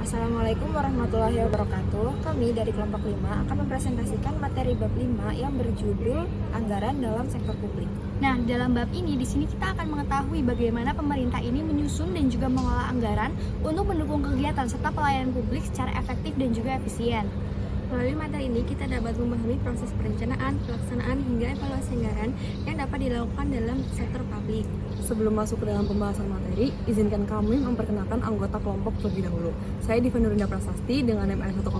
Assalamualaikum warahmatullahi wabarakatuh. Kami dari kelompok 5 akan mempresentasikan materi bab 5 yang berjudul Anggaran dalam Sektor Publik. Nah, dalam bab ini di sini kita akan mengetahui bagaimana pemerintah ini menyusun dan juga mengelola anggaran untuk mendukung kegiatan serta pelayanan publik secara efektif dan juga efisien. Melalui materi ini kita dapat memahami proses perencanaan, pelaksanaan, hingga evaluasi anggaran yang dapat dilakukan dalam sektor publik. Sebelum masuk ke dalam pembahasan materi, izinkan kami memperkenalkan anggota kelompok terlebih dahulu. Saya Diva Nurinda Prasasti dengan NIM 105.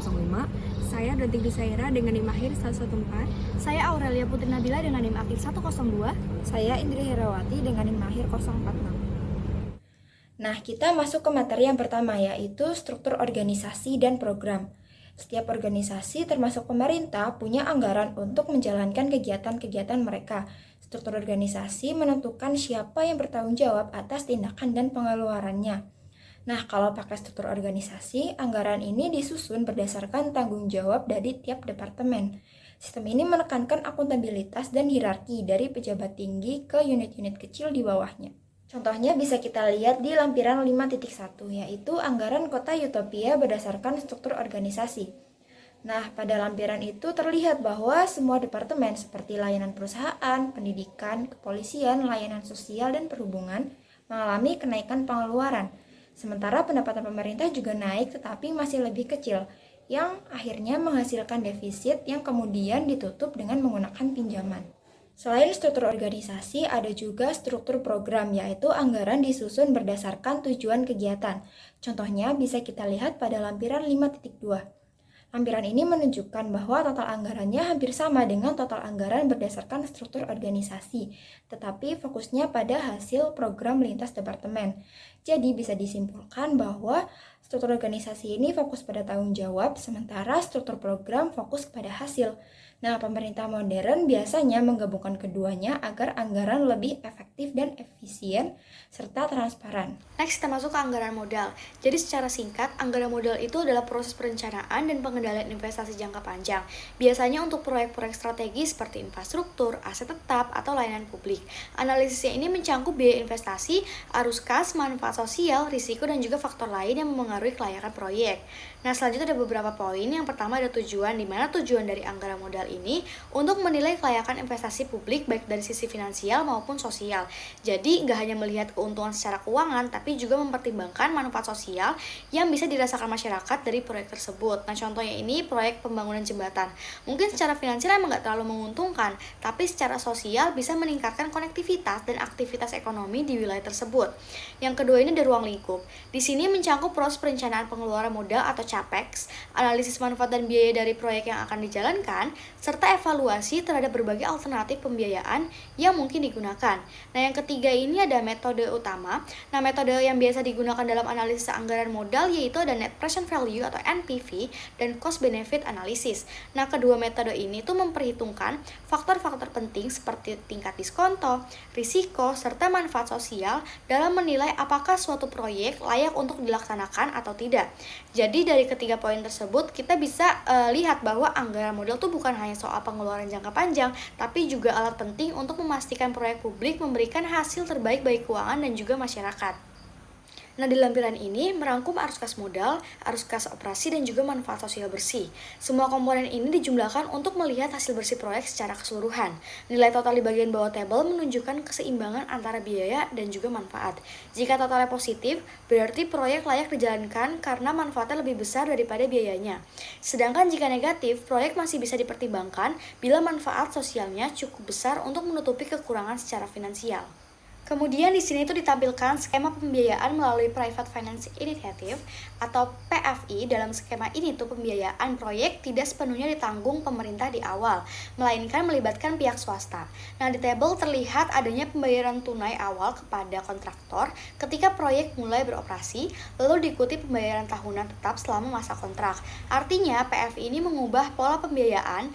Saya Dotik Dusaira dengan NIM akhir 114. Saya Aurelia Putri Nabila dengan NIM akhir 102. Saya Indri Herawati dengan NIM akhir 046. Nah, kita masuk ke materi yang pertama, yaitu struktur organisasi dan program. Setiap organisasi termasuk pemerintah punya anggaran untuk menjalankan kegiatan-kegiatan mereka. Struktur organisasi menentukan siapa yang bertanggung jawab atas tindakan dan pengeluarannya. Nah, kalau pakai struktur organisasi, anggaran ini disusun berdasarkan tanggung jawab dari tiap departemen. Sistem ini menekankan akuntabilitas dan hierarki dari pejabat tinggi ke unit-unit kecil di bawahnya. Contohnya bisa kita lihat di lampiran 5.1, yaitu anggaran kota Utopia berdasarkan struktur organisasi. Nah, pada lampiran itu terlihat bahwa semua departemen seperti layanan perusahaan, pendidikan, kepolisian, layanan sosial, dan perhubungan mengalami kenaikan pengeluaran. Sementara pendapatan pemerintah juga naik tetapi masih lebih kecil, yang akhirnya menghasilkan defisit yang kemudian ditutup dengan menggunakan pinjaman. Selain struktur organisasi, ada juga struktur program, yaitu anggaran disusun berdasarkan tujuan kegiatan. Contohnya bisa kita lihat pada lampiran 5.2. Lampiran ini menunjukkan bahwa total anggarannya hampir sama dengan total anggaran berdasarkan struktur organisasi, tetapi fokusnya pada hasil program lintas departemen. Jadi bisa disimpulkan bahwa struktur organisasi ini fokus pada tanggung jawab, sementara struktur program fokus kepada hasil. Nah, pemerintah modern biasanya menggabungkan keduanya agar anggaran lebih efektif dan efisien, serta transparan. Next, kita masuk ke anggaran modal. Jadi secara singkat, anggaran modal itu adalah proses perencanaan dan pengendalian investasi jangka panjang. Biasanya untuk proyek-proyek strategis seperti infrastruktur, aset tetap, atau layanan publik. Analisisnya ini mencangkup biaya investasi, arus kas, manfaat sosial, risiko, dan juga faktor lain yang mempengaruhi kelayakan proyek. Nah, selanjutnya ada beberapa poin. Yang pertama ada tujuan, di mana tujuan dari anggaran modal ini untuk menilai kelayakan investasi publik baik dari sisi finansial maupun sosial. Jadi, nggak hanya melihat keuntungan secara keuangan, tapi juga mempertimbangkan manfaat sosial yang bisa dirasakan masyarakat dari proyek tersebut. Nah, contohnya ini proyek pembangunan jembatan. Mungkin secara finansial emang nggak terlalu menguntungkan, tapi secara sosial bisa meningkatkan konektivitas dan aktivitas ekonomi di wilayah tersebut. Yang kedua ini ada ruang lingkup. Di sini mencangkup proses perencanaan pengeluaran modal atau CAPEX, analisis manfaat dan biaya dari proyek yang akan dijalankan, serta evaluasi terhadap berbagai alternatif pembiayaan yang mungkin digunakan. Nah, yang ketiga ini ada metode utama. Nah, metode yang biasa digunakan dalam analisis anggaran modal yaitu ada net present value atau NPV dan cost benefit analysis. Nah, kedua metode ini tuh memperhitungkan faktor-faktor penting seperti tingkat diskonto, risiko, serta manfaat sosial dalam menilai apakah suatu proyek layak untuk dilaksanakan atau tidak. Jadi dari ketiga poin tersebut kita bisa lihat bahwa anggaran modal tuh bukan hanya soal pengeluaran jangka panjang, tapi juga alat penting untuk memastikan proyek publik memberikan hasil terbaik bagi keuangan dan juga masyarakat. Nah, di lampiran ini merangkum arus kas modal, arus kas operasi, dan juga manfaat sosial bersih. Semua komponen ini dijumlahkan untuk melihat hasil bersih proyek secara keseluruhan. Nilai total di bagian bawah tabel menunjukkan keseimbangan antara biaya dan juga manfaat. Jika totalnya positif, berarti proyek layak dijalankan karena manfaatnya lebih besar daripada biayanya. Sedangkan jika negatif, proyek masih bisa dipertimbangkan bila manfaat sosialnya cukup besar untuk menutupi kekurangan secara finansial. Kemudian di sini itu ditampilkan skema pembiayaan melalui Private Finance Initiative atau PFI. Dalam skema ini tuh pembiayaan proyek tidak sepenuhnya ditanggung pemerintah di awal, melainkan melibatkan pihak swasta. Nah, di tabel terlihat adanya pembayaran tunai awal kepada kontraktor ketika proyek mulai beroperasi, lalu diikuti pembayaran tahunan tetap selama masa kontrak. Artinya PFI ini mengubah pola pembiayaan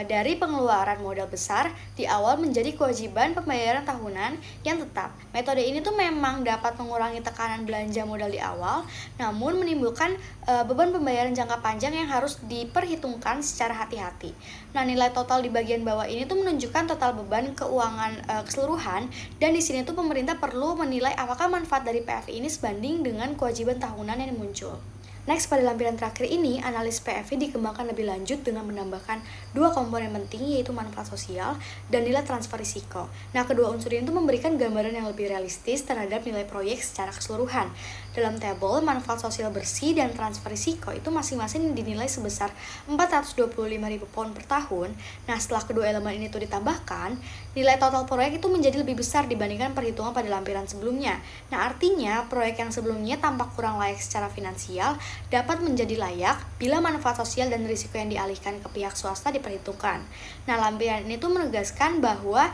dari pengeluaran modal besar di awal menjadi kewajiban pembayaran tahunan yang tetap. Metode ini tuh memang dapat mengurangi tekanan belanja modal di awal, namun menimbulkan beban pembayaran jangka panjang yang harus diperhitungkan secara hati-hati. Nah, nilai total di bagian bawah ini tuh menunjukkan total beban keuangan keseluruhan, dan di sini tuh pemerintah perlu menilai apakah manfaat dari PFI ini sebanding dengan kewajiban tahunan yang muncul. Next, pada lampiran terakhir ini, analis PFV dikembangkan lebih lanjut dengan menambahkan dua komponen penting, yaitu manfaat sosial dan nilai transfer risiko. Nah, kedua unsur ini memberikan gambaran yang lebih realistis terhadap nilai proyek secara keseluruhan. Dalam tabel, manfaat sosial bersih dan transfer risiko itu masing-masing dinilai sebesar 425.000 pound per tahun. Nah, setelah kedua elemen ini tuh ditambahkan, nilai total proyek itu menjadi lebih besar dibandingkan perhitungan pada lampiran sebelumnya. Nah, artinya proyek yang sebelumnya tampak kurang layak secara finansial dapat menjadi layak bila manfaat sosial dan risiko yang dialihkan ke pihak swasta diperhitungkan. Nah, lampiran ini tuh menegaskan bahwa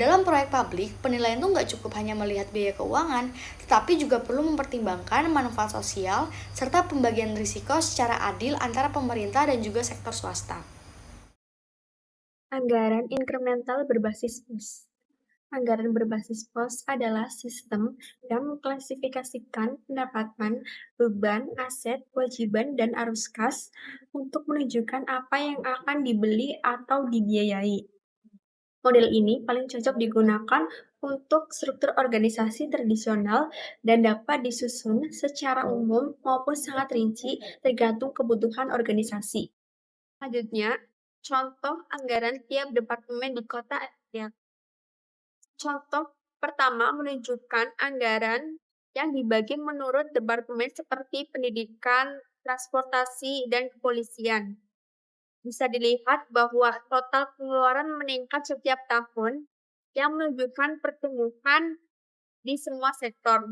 dalam proyek publik, penilaian tuh nggak cukup hanya melihat biaya keuangan, tetapi juga perlu mempertimbangkan manfaat sosial serta pembagian risiko secara adil antara pemerintah dan juga sektor swasta. Anggaran inkremental berbasis POS. Anggaran berbasis POS adalah sistem yang mengklasifikasikan pendapatan, beban, aset, kewajiban, dan arus kas untuk menunjukkan apa yang akan dibeli atau dibiayai. Model ini paling cocok digunakan untuk struktur organisasi tradisional dan dapat disusun secara umum maupun sangat rinci tergantung kebutuhan organisasi. Selanjutnya, contoh anggaran tiap departemen di kota ya. Contoh pertama menunjukkan anggaran yang dibagi menurut departemen seperti pendidikan, transportasi, dan kepolisian. Bisa dilihat bahwa total pengeluaran meningkat setiap tahun yang menunjukkan pertumbuhan di semua sektor.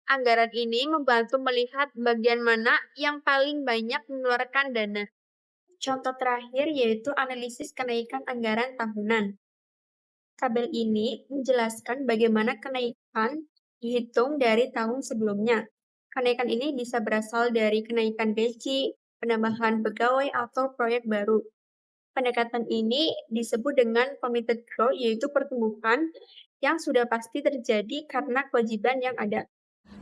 Anggaran ini membantu melihat bagian mana yang paling banyak mengeluarkan dana. Contoh terakhir yaitu analisis kenaikan anggaran tahunan. Tabel ini menjelaskan bagaimana kenaikan dihitung dari tahun sebelumnya. Kenaikan ini bisa berasal dari kenaikan gaji, penambahan pegawai, atau proyek baru. Pendekatan ini disebut dengan committed growth, yaitu pertumbuhan yang sudah pasti terjadi karena kewajiban yang ada.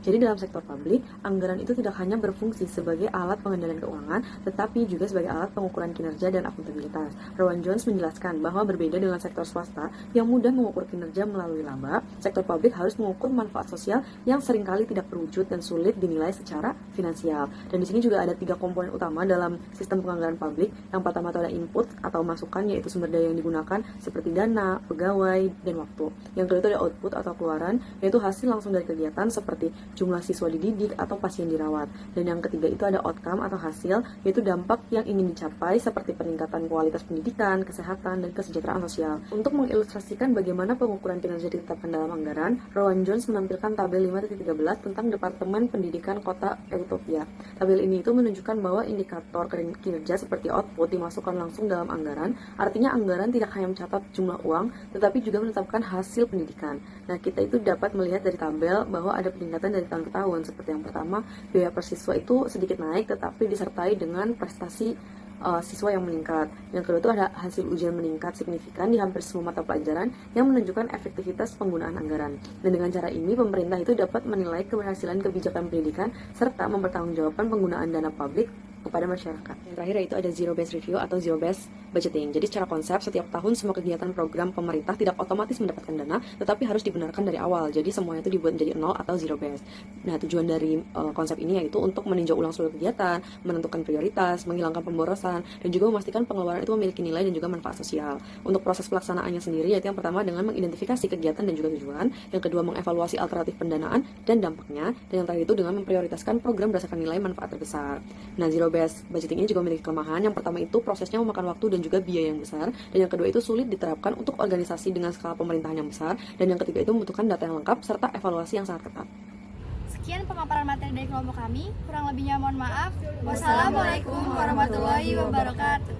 Jadi dalam sektor publik, anggaran itu tidak hanya berfungsi sebagai alat pengendalian keuangan, tetapi juga sebagai alat pengukuran kinerja dan akuntabilitas. Rowan Jones menjelaskan bahwa berbeda dengan sektor swasta yang mudah mengukur kinerja melalui laba, sektor publik harus mengukur manfaat sosial yang seringkali tidak terwujud dan sulit dinilai secara finansial. Dan di sini juga ada 3 komponen utama dalam sistem penganggaran publik. Yang pertama itu ada input atau masukan, yaitu sumber daya yang digunakan seperti dana, pegawai, dan waktu. Yang kedua itu ada output atau keluaran, yaitu hasil langsung dari kegiatan seperti jumlah siswa dididik atau pasien dirawat. Dan yang ketiga itu ada outcome atau hasil, yaitu dampak yang ingin dicapai seperti peningkatan kualitas pendidikan, kesehatan, dan kesejahteraan sosial. Untuk mengilustrasikan bagaimana pengukuran kinerja ditetapkan dalam anggaran, Rowan Jones menampilkan tabel 5.13 tentang Departemen Pendidikan Kota Utopia. Tabel ini itu menunjukkan bahwa indikator kinerja seperti output dimasukkan langsung dalam anggaran, artinya anggaran tidak hanya mencatat jumlah uang, tetapi juga menetapkan hasil pendidikan. Nah, kita itu dapat melihat dari tabel bahwa ada peningkatan dari tahun ke tahun. Seperti yang pertama, biaya per siswa itu sedikit naik tetapi disertai dengan prestasi siswa yang meningkat. Yang kedua itu ada hasil ujian meningkat signifikan di hampir semua mata pelajaran yang menunjukkan efektivitas penggunaan anggaran. Dan dengan cara ini pemerintah itu dapat menilai keberhasilan kebijakan pendidikan serta mempertanggungjawabkan penggunaan dana publik kepada masyarakat. Yang terakhir yaitu ada zero based review atau zero based budgeting. Jadi secara konsep setiap tahun semua kegiatan program pemerintah tidak otomatis mendapatkan dana, tetapi harus dibenarkan dari awal. Jadi semuanya itu dibuat menjadi 0 atau zero based. Nah, tujuan dari konsep ini yaitu untuk meninjau ulang seluruh kegiatan, menentukan prioritas, menghilangkan pemborosan, dan juga memastikan pengeluaran itu memiliki nilai dan juga manfaat sosial. Untuk proses pelaksanaannya sendiri yaitu yang pertama dengan mengidentifikasi kegiatan dan juga tujuan, yang kedua mengevaluasi alternatif pendanaan dan dampaknya, dan yang terakhir itu dengan memprioritaskan program berdasarkan nilai manfaat terbesar. Nah, zero based budgeting ini juga memiliki kelemahan. Yang pertama itu prosesnya memakan waktu dan juga biaya yang besar, dan yang kedua itu sulit diterapkan untuk organisasi dengan skala pemerintahan yang besar, dan yang ketiga itu membutuhkan data yang lengkap serta evaluasi yang sangat ketat. Sekian pemaparan materi dari kelompok kami, kurang lebihnya mohon maaf. Wassalamualaikum warahmatullahi wabarakatuh.